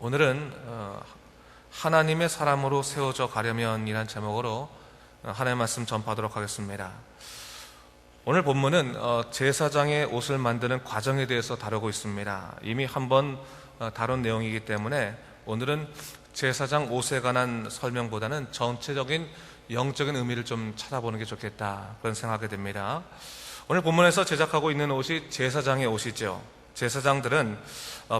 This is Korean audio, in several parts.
오늘은 하나님의 사람으로 세워져 가려면이란 제목으로 하나님의 말씀 전파하도록 하겠습니다. 오늘 본문은 제사장의 옷을 만드는 과정에 대해서 다루고 있습니다. 이미 한번 다룬 내용이기 때문에 오늘은 제사장 옷에 관한 설명보다는 전체적인 영적인 의미를 좀 찾아보는 게 좋겠다, 그런 생각이 됩니다. 오늘 본문에서 제작하고 있는 옷이 제사장의 옷이죠. 제사장들은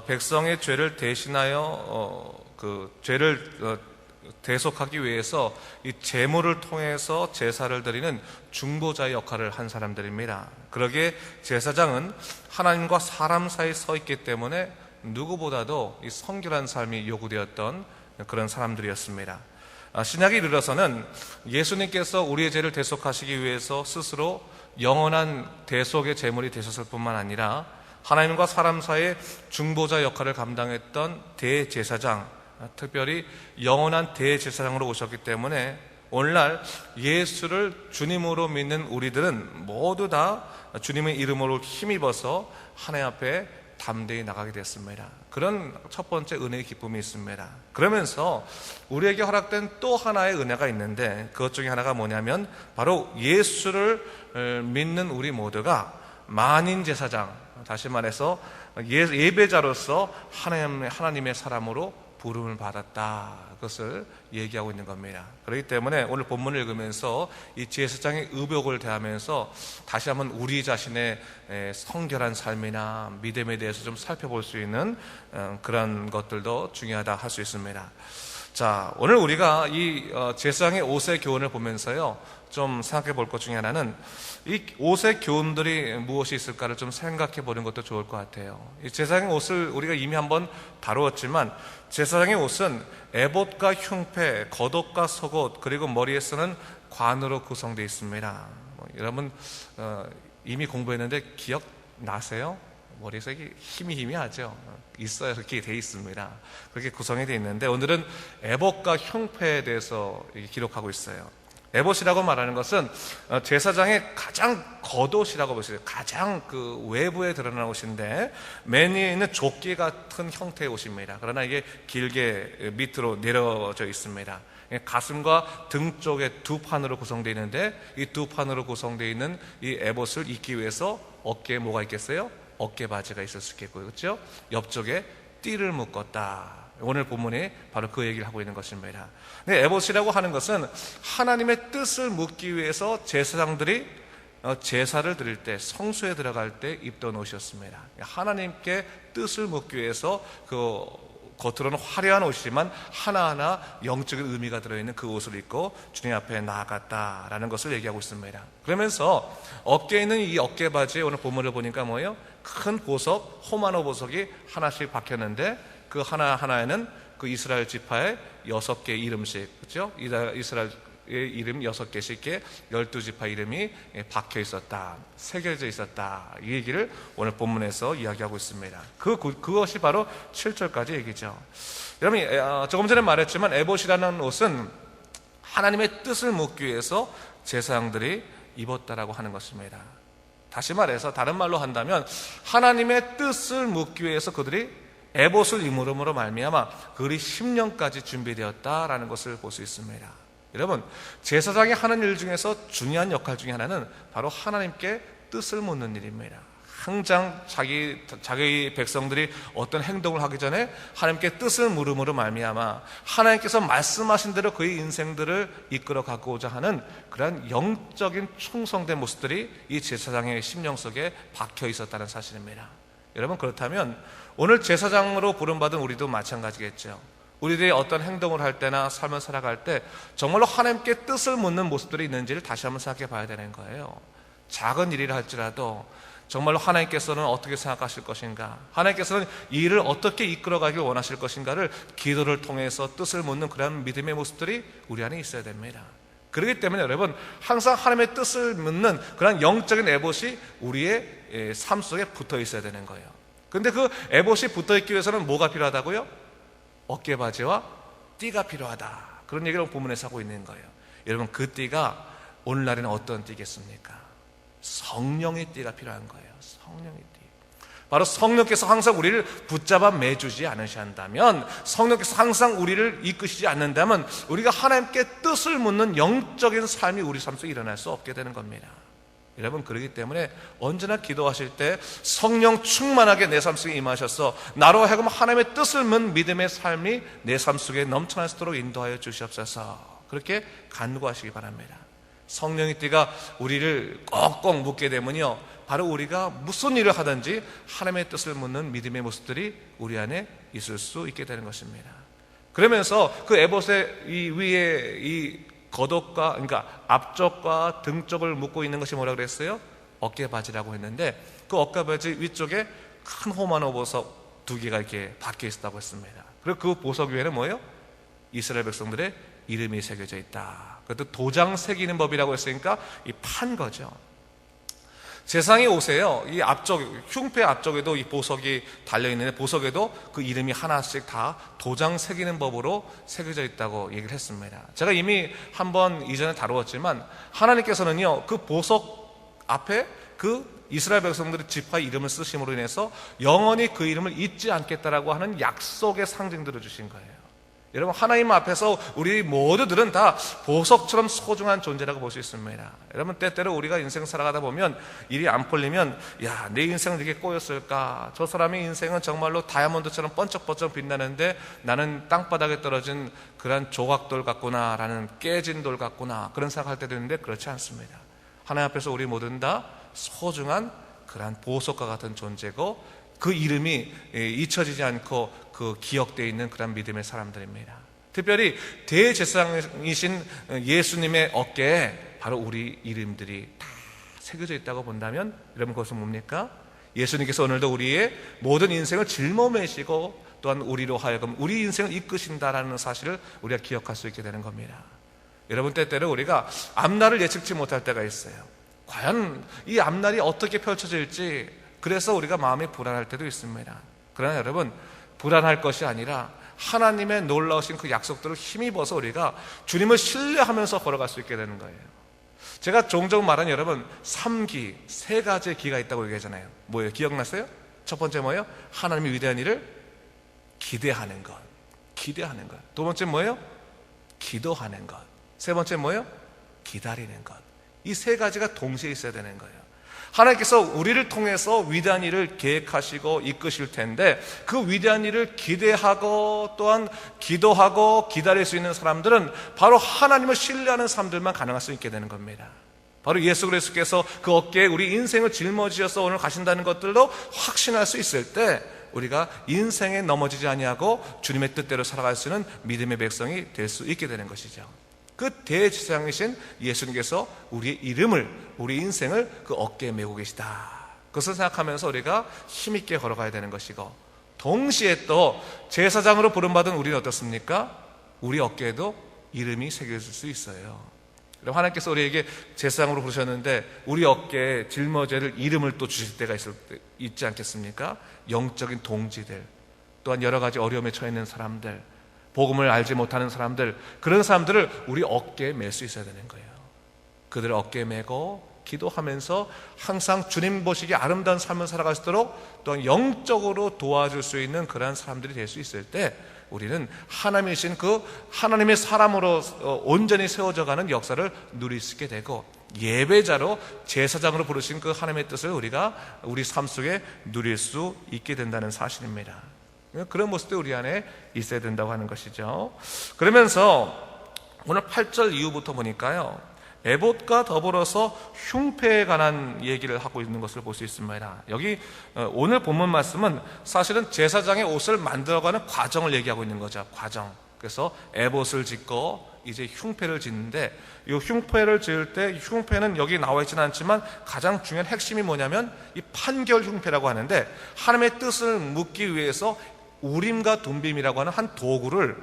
백성의 죄를 대신하여 죄를 대속하기 위해서 이 제물을 통해서 제사를 드리는 중보자의 역할을 한 사람들입니다. 그러기에 제사장은 하나님과 사람 사이에 서 있기 때문에 누구보다도 이 성결한 삶이 요구되었던 그런 사람들이었습니다. 신약에 이르러서는 예수님께서 우리의 죄를 대속하시기 위해서 스스로 영원한 대속의 제물이 되셨을 뿐만 아니라 하나님과 사람 사이의 중보자 역할을 감당했던 대제사장, 특별히 영원한 대제사장으로 오셨기 때문에 오늘날 예수를 주님으로 믿는 우리들은 모두 다 주님의 이름으로 힘입어서 하나님 앞에 담대히 나가게 됐습니다. 그런 첫 번째 은혜의 기쁨이 있습니다. 그러면서 우리에게 허락된 또 하나의 은혜가 있는데, 그것 중에 하나가 뭐냐면 바로 예수를 믿는 우리 모두가 만인 제사장, 다시 말해서 예배자로서 하나님의 사람으로 부름을 받았다, 그것을 얘기하고 있는 겁니다. 그렇기 때문에 오늘 본문을 읽으면서 이 제사장의 의복을 대하면서 다시 한번 우리 자신의 성결한 삶이나 믿음에 대해서 좀 살펴볼 수 있는 그런 것들도 중요하다 할 수 있습니다. 자, 오늘 우리가 이 제사장의 옷의 교훈을 보면서요, 좀 생각해 볼 것 중에 하나는 이 옷의 교훈들이 무엇이 있을까를 좀 생각해 보는 것도 좋을 것 같아요. 이 제사장의 옷을 우리가 이미 한번 다루었지만, 제사장의 옷은 에봇과 흉패, 겉옷과 속옷, 그리고 머리에 쓰는 관으로 구성되어 있습니다. 여러분 이미 공부했는데 기억 나세요? 머리에서 힘이 하죠. 있어요. 그렇게 되어 있습니다. 그렇게 구성이 되어 있는데, 오늘은 에봇과 흉패에 대해서 기록하고 있어요. 에봇이라고 말하는 것은 제사장의 가장 겉옷이라고 보시죠. 가장 그 외부에 드러나는 옷인데, 맨 위에 있는 조끼 같은 형태의 옷입니다. 그러나 이게 길게 밑으로 내려져 있습니다. 가슴과 등 쪽에 두 판으로 구성되어 있는데, 이 두 판으로 구성되어 있는 이 에봇을 입기 위해서 어깨에 뭐가 있겠어요? 어깨 바지가 있을 수 있겠고요, 그렇죠? 옆쪽에 띠를 묶었다. 오늘 본문이 바로 그 얘기를 하고 있는 것입니다. 에봇이라고 하는 것은 하나님의 뜻을 묻기 위해서 제사장들이 제사를 드릴 때, 성소에 들어갈 때 입던 옷이었습니다. 하나님께 뜻을 묻기 위해서 그 겉으로는 화려한 옷이지만 하나하나 영적인 의미가 들어있는 그 옷을 입고 주님 앞에 나아갔다라는 것을 얘기하고 있습니다. 그러면서 어깨에 있는 이 어깨 바지에 오늘 본문을 보니까 뭐예요? 큰 보석, 호마노 보석이 하나씩 박혔는데, 그 하나하나에는 그 이스라엘 지파의 6개 이름씩, 그렇죠? 이스라엘의 이름 6개씩 12지파 이름이 박혀 있었다, 새겨져 있었다, 이 얘기를 오늘 본문에서 이야기하고 있습니다. 그것이 바로 7절까지 얘기죠. 여러분, 조금 전에 말했지만 에봇이라는 옷은 하나님의 뜻을 묻기 위해서 제사장들이 입었다라고 하는 것입니다. 다시 말해서, 다른 말로 한다면 하나님의 뜻을 묻기 위해서 그들이 에봇을 입음으로 말미암아 그들이 10년까지 준비되었다라는 것을 볼 수 있습니다. 여러분, 제사장이 하는 일 중에서 중요한 역할 중에 하나는 바로 하나님께 뜻을 묻는 일입니다. 항상 자기 백성들이 어떤 행동을 하기 전에 하나님께 뜻을 물음으로 말미암아 하나님께서 말씀하신 대로 그의 인생들을 이끌어 가고자 하는 그러한 영적인 충성된 모습들이 이 제사장의 심령 속에 박혀 있었다는 사실입니다. 여러분, 그렇다면 오늘 제사장으로 부름받은 우리도 마찬가지겠죠. 우리들이 어떤 행동을 할 때나 삶을 살아갈 때 정말로 하나님께 뜻을 묻는 모습들이 있는지를 다시 한번 생각해 봐야 되는 거예요. 작은 일이라 할지라도 정말로 하나님께서는 어떻게 생각하실 것인가, 하나님께서는 이 일을 어떻게 이끌어가길 원하실 것인가를 기도를 통해서 뜻을 묻는 그런 믿음의 모습들이 우리 안에 있어야 됩니다. 그렇기 때문에 여러분, 항상 하나님의 뜻을 묻는 그런 영적인 에봇이 우리의 삶 속에 붙어 있어야 되는 거예요. 그런데 그 에봇이 붙어 있기 위해서는 뭐가 필요하다고요? 어깨바지와 띠가 필요하다, 그런 얘기를 본문에서 하고 있는 거예요. 여러분, 그 띠가 오늘날에는 어떤 띠겠습니까? 성령의 띠가 필요한 거예요. 성령의 띠. 바로 성령께서 항상 우리를 붙잡아 매주지 않으셔야 한다면, 성령께서 항상 우리를 이끄시지 않는다면 우리가 하나님께 뜻을 묻는 영적인 삶이 우리 삶 속에 일어날 수 없게 되는 겁니다. 여러분, 그렇기 때문에 언제나 기도하실 때 성령 충만하게 내 삶 속에 임하셔서 나로 하여금 하나님의 뜻을 묻는 믿음의 삶이 내 삶 속에 넘쳐날 수 있도록 인도하여 주시옵소서. 그렇게 간구하시기 바랍니다. 성령의 띠가 우리를 꼭꼭 묶게 되면요, 바로 우리가 무슨 일을 하든지 하나님의 뜻을 묻는 믿음의 모습들이 우리 안에 있을 수 있게 되는 것입니다. 그러면서 그 에봇의 이 위에 이 겉옷과, 그러니까 앞쪽과 등 쪽을 묶고 있는 것이 뭐라고 그랬어요? 어깨바지라고 했는데, 그 어깨바지 위쪽에 큰 호마노 보석 2개가 이렇게 박혀 있었다고 했습니다. 그리고 그 보석 위에는 뭐예요? 이스라엘 백성들의 이름이 새겨져 있다. 그것도 도장 새기는 법이라고 했으니까 이 판 거죠. 제사장의 옷에요, 이 앞쪽, 흉패 앞쪽에도 이 보석이 달려있는데, 보석에도 그 이름이 하나씩 다 도장 새기는 법으로 새겨져 있다고 얘기를 했습니다. 제가 이미 한번 이전에 다루었지만, 하나님께서는요, 그 보석 앞에 그 이스라엘 백성들의 지파의 이름을 쓰심으로 인해서 영원히 그 이름을 잊지 않겠다라고 하는 약속의 상징들을 주신 거예요. 여러분, 하나님 앞에서 우리 모두들은 다 보석처럼 소중한 존재라고 볼 수 있습니다. 여러분, 때때로 우리가 인생 살아가다 보면 일이 안 풀리면, 야, 내 인생은 이렇게 꼬였을까? 저 사람의 인생은 정말로 다이아몬드처럼 번쩍번쩍 빛나는데 나는 땅바닥에 떨어진 그런 조각돌 같구나, 라는 깨진 돌 같구나, 그런 생각할 때도 있는데, 그렇지 않습니다. 하나님 앞에서 우리 모두는 다 소중한 그런 보석과 같은 존재고, 그 이름이 잊혀지지 않고 그 기억되어 있는 그런 믿음의 사람들입니다. 특별히 대제사장이신 예수님의 어깨에 바로 우리 이름들이 다 새겨져 있다고 본다면, 여러분, 그것은 뭡니까? 예수님께서 오늘도 우리의 모든 인생을 짊어매시고 또한 우리로 하여금 우리 인생을 이끄신다라는 사실을 우리가 기억할 수 있게 되는 겁니다. 여러분, 때때로 우리가 앞날을 예측치 못할 때가 있어요. 과연 이 앞날이 어떻게 펼쳐질지, 그래서 우리가 마음이 불안할 때도 있습니다. 그러나 여러분, 불안할 것이 아니라 하나님의 놀라우신 그 약속들을 힘입어서 우리가 주님을 신뢰하면서 걸어갈 수 있게 되는 거예요. 제가 종종 말하는, 여러분, 3기, 3가지의 기가 있다고 얘기하잖아요. 뭐예요? 기억나세요? 첫 번째 뭐예요? 하나님의 위대한 일을 기대하는 것, 기대하는 것. 두 번째 뭐예요? 기도하는 것. 세 번째 뭐예요? 기다리는 것. 이 3가지가 동시에 있어야 되는 거예요. 하나님께서 우리를 통해서 위대한 일을 계획하시고 이끄실 텐데, 그 위대한 일을 기대하고 또한 기도하고 기다릴 수 있는 사람들은 바로 하나님을 신뢰하는 사람들만 가능할 수 있게 되는 겁니다. 바로 예수 그리스도께서 그 어깨에 우리 인생을 짊어지셔서 오늘 가신다는 것들도 확신할 수 있을 때, 우리가 인생에 넘어지지 아니하고 주님의 뜻대로 살아갈 수 있는 믿음의 백성이 될 수 있게 되는 것이죠. 그 대제사장이신 예수님께서 우리의 이름을, 우리 인생을 그 어깨에 메고 계시다, 그것을 생각하면서 우리가 힘있게 걸어가야 되는 것이고, 동시에 또 제사장으로 부름받은 우리는 어떻습니까? 우리 어깨에도 이름이 새겨질 수 있어요. 하나님께서 우리에게 제사장으로 부르셨는데 우리 어깨에 짊어질 이름을 또 주실 때가 있지 않겠습니까? 영적인 동지들, 또한 여러 가지 어려움에 처해 있는 사람들, 복음을 알지 못하는 사람들, 그런 사람들을 우리 어깨에 맬 수 있어야 되는 거예요. 그들을 어깨에 메고 기도하면서 항상 주님 보시기에 아름다운 삶을 살아갈 수 있도록 또한 영적으로 도와줄 수 있는 그러한 사람들이 될 수 있을 때, 우리는 하나님이신 그 하나님의 사람으로 온전히 세워져가는 역사를 누릴 수 있게 되고, 예배자로 제사장으로 부르신 그 하나님의 뜻을 우리가 우리 삶 속에 누릴 수 있게 된다는 사실입니다. 그런 모습도 우리 안에 있어야 된다고 하는 것이죠. 그러면서 오늘 8절 이후부터 보니까요, 에봇과 더불어서 흉패에 관한 얘기를 하고 있는 것을 볼 수 있습니다. 여기 오늘 본문 말씀은 사실은 제사장의 옷을 만들어가는 과정을 얘기하고 있는 거죠. 과정. 그래서 에봇을 짓고 이제 흉패를 짓는데, 이 흉패를 지을 때, 흉패는 여기 나와 있지는 않지만 가장 중요한 핵심이 뭐냐면 이 판결 흉패라고 하는데, 하나님의 뜻을 묻기 위해서 우림과 둠빔이라고 하는 한 도구를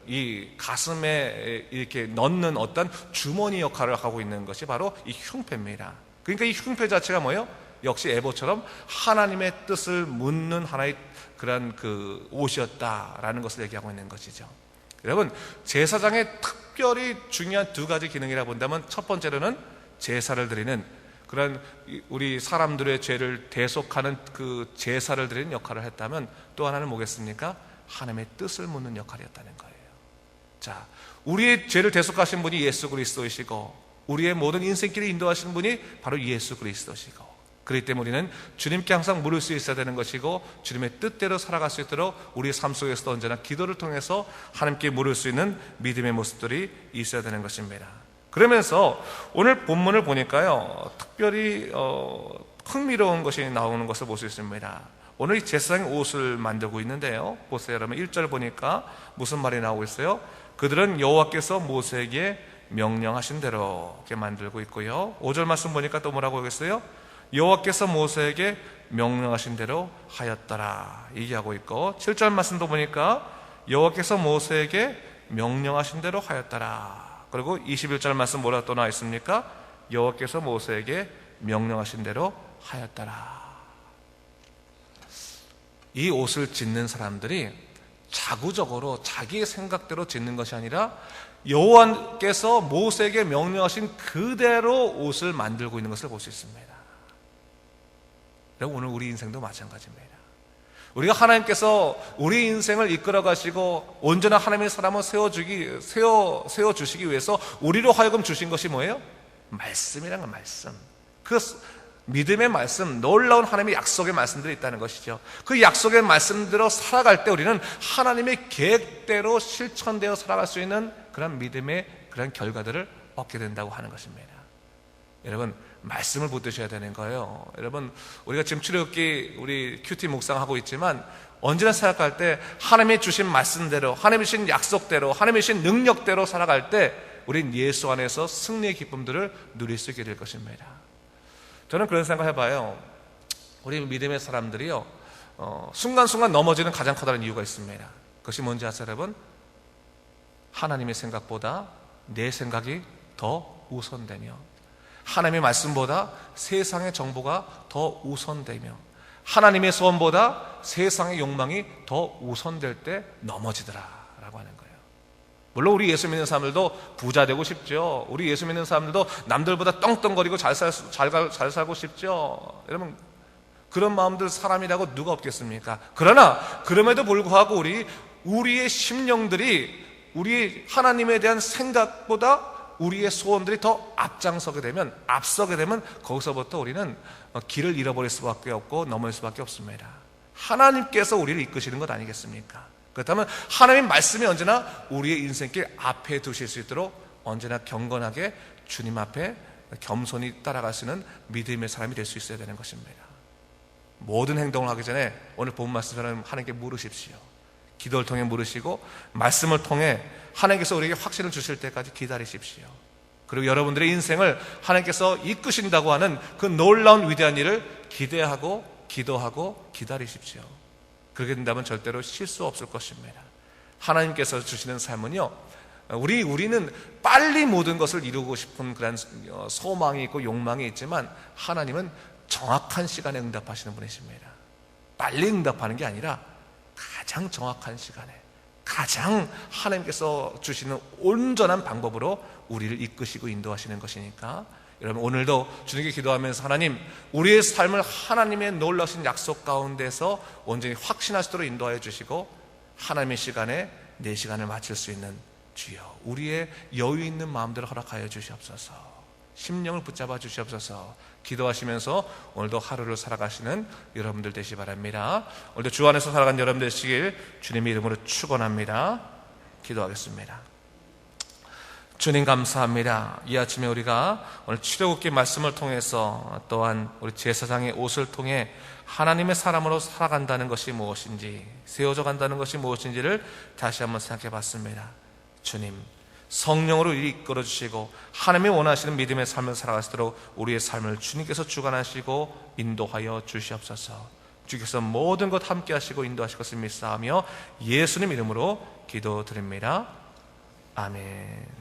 이 가슴에 이렇게 넣는 어떤 주머니 역할을 하고 있는 것이 바로 이 흉패입니다. 그러니까 이 흉패 자체가 뭐예요? 역시 에봇처럼 하나님의 뜻을 묻는 하나의 그런 그 옷이었다라는 것을 얘기하고 있는 것이죠. 여러분, 제사장의 특별히 중요한 2가지 기능이라 본다면, 첫 번째로는 제사를 드리는 그런 우리 사람들의 죄를 대속하는 그 제사를 드리는 역할을 했다면, 또 하나는 뭐겠습니까? 하나님의 뜻을 묻는 역할이었다는 거예요. 자, 우리의 죄를 대속하신 분이 예수 그리스도이시고, 우리의 모든 인생길을 인도하시는 분이 바로 예수 그리스도시고, 그렇기 때문에 우리는 주님께 항상 물을 수 있어야 되는 것이고, 주님의 뜻대로 살아갈 수 있도록 우리의 삶 속에서도 언제나 기도를 통해서 하나님께 물을 수 있는 믿음의 모습들이 있어야 되는 것입니다. 그러면서 오늘 본문을 보니까요, 특별히 흥미로운 것이 나오는 것을 볼 수 있습니다. 오늘 이 제사장이 옷을 만들고 있는데요, 보세요. 여러분 1절 보니까 무슨 말이 나오고 있어요? 그들은 여호와께서 모세에게 명령하신 대로 이렇게 만들고 있고요, 5절 말씀 보니까 또 뭐라고 하겠어요? 여호와께서 모세에게 명령하신 대로 하였더라 얘기하고 있고, 7절 말씀도 보니까 여호와께서 모세에게 명령하신 대로 하였더라. 그리고 21절 말씀 뭐라 또 나와 있습니까? 여호와께서 모세에게 명령하신 대로 하였더라. 이 옷을 짓는 사람들이 자구적으로 자기의 생각대로 짓는 것이 아니라 여호와께서 모세에게 명령하신 그대로 옷을 만들고 있는 것을 볼 수 있습니다. 오늘 우리 인생도 마찬가지입니다. 우리가 하나님께서 우리 인생을 이끌어 가시고 온전한 하나님의 사람을 세워주시기 위해서 우리로 하여금 주신 것이 뭐예요? 말씀이라는 말씀. 그 믿음의 말씀, 놀라운 하나님의 약속의 말씀들이 있다는 것이죠. 그 약속의 말씀대로 살아갈 때 우리는 하나님의 계획대로 실천되어 살아갈 수 있는 그런 믿음의 그런 결과들을 얻게 된다고 하는 것입니다. 여러분, 말씀을 붙드셔야 되는 거예요. 여러분, 우리가 지금 출애굽기 우리 큐티 묵상하고 있지만 언제나 생각할 때 하나님이 주신 말씀대로, 하나님이 주신 약속대로, 하나님이 주신 능력대로 살아갈 때 우린 예수 안에서 승리의 기쁨들을 누릴 수 있게 될 것입니다. 저는 그런 생각 해봐요. 우리 믿음의 사람들이요, 순간순간 넘어지는 가장 커다란 이유가 있습니다. 그것이 뭔지 아세요, 여러분? 하나님의 생각보다 내 생각이 더 우선되며, 하나님의 말씀보다 세상의 정보가 더 우선되며, 하나님의 소원보다 세상의 욕망이 더 우선될 때 넘어지더라라고 하는 거예요. 물론 우리 예수 믿는 사람들도 부자 되고 싶죠. 우리 예수 믿는 사람들도 남들보다 떵떵거리고 잘 살고 싶죠. 여러분, 그런 마음들 사람이라고 누가 없겠습니까? 그러나 그럼에도 불구하고 우리의 심령들이 우리 하나님에 대한 생각보다 우리의 소원들이 더 앞서게 되면 거기서부터 우리는 길을 잃어버릴 수밖에 없고 넘어질 수밖에 없습니다. 하나님께서 우리를 이끄시는 것 아니겠습니까? 그렇다면 하나님의 말씀이 언제나 우리의 인생길 앞에 두실 수 있도록 언제나 경건하게 주님 앞에 겸손히 따라갈 수 있는 믿음의 사람이 될 수 있어야 되는 것입니다. 모든 행동을 하기 전에 오늘 본 말씀처럼 하나님께 물으십시오. 기도를 통해 물으시고 말씀을 통해 하나님께서 우리에게 확신을 주실 때까지 기다리십시오. 그리고 여러분들의 인생을 하나님께서 이끄신다고 하는 그 놀라운 위대한 일을 기대하고 기도하고 기다리십시오. 그렇게 된다면 절대로 실수 없을 것입니다. 하나님께서 주시는 삶은요, 우리는 빨리 모든 것을 이루고 싶은 그런 소망이 있고 욕망이 있지만 하나님은 정확한 시간에 응답하시는 분이십니다. 빨리 응답하는 게 아니라 가장 정확한 시간에 가장 하나님께서 주시는 온전한 방법으로 우리를 이끄시고 인도하시는 것이니까, 여러분 오늘도 주님께 기도하면서 하나님, 우리의 삶을 하나님의 놀라신 약속 가운데서 온전히 확신하시도록 인도하여 주시고 하나님의 시간에 내 시간을 마칠 수 있는 주여, 우리의 여유 있는 마음대로 허락하여 주시옵소서. 심령을 붙잡아 주시옵소서. 기도하시면서 오늘도 하루를 살아가시는 여러분들 되시기 바랍니다. 오늘도 주 안에서 살아가는 여러분들 되시길 주님의 이름으로 축원합니다. 기도하겠습니다. 주님 감사합니다. 이 아침에 우리가 오늘 출애굽기 말씀을 통해서 또한 우리 제사장의 옷을 통해 하나님의 사람으로 살아간다는 것이 무엇인지, 세워져 간다는 것이 무엇인지를 다시 한번 생각해 봤습니다. 주님, 성령으로 이끌어 주시고 하나님이 원하시는 믿음의 삶을 살아갈 수 있도록 우리의 삶을 주님께서 주관하시고 인도하여 주시옵소서. 주께서 모든 것 함께 하시고 인도하실 것을 믿사오며 예수님 이름으로 기도드립니다. 아멘.